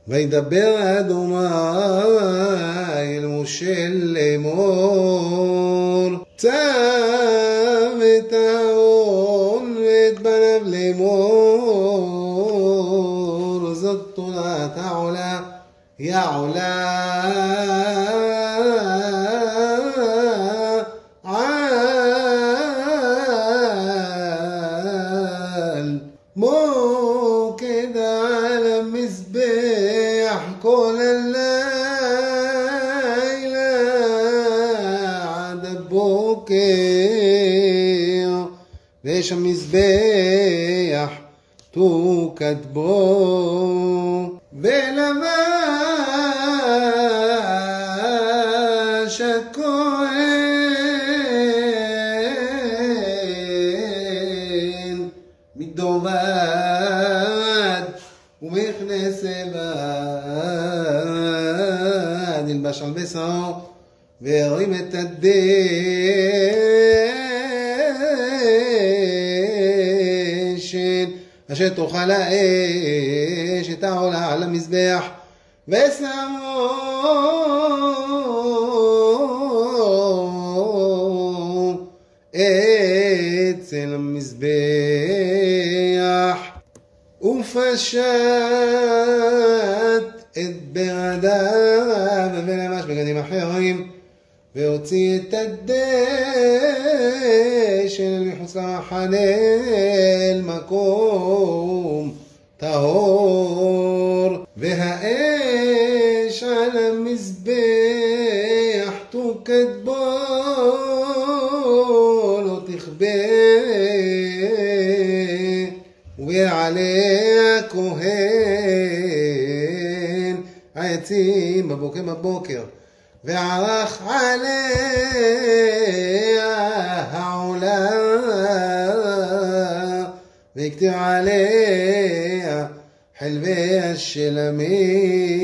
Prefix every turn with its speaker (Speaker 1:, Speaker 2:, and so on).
Speaker 1: וידבר אדוני אל משה לאמור, צו את אהרון ואת בניו לאמור, זאת תורת העולה, היא העולה על מוקד על המזבח כל הלילה עד הבוקר, ויש המזבח תוקד בו ולבש הכהן מדובד ומכנס לבד, ילבש על בשרו והרים את הדשן אשר תאכל האש את העולה על המזבח, ושמו אצל המזבח, ופשט את בגדיו ולבש בגדים אחרים, והוציא את הדשן מחוץ למחנה אל מקום טהור, והאש על המזבח תוקד בו לא תכבה, ויעלה הכהן העצים בבוקר וערך עליה העולה, והקטיר עליה חלבי השלמים.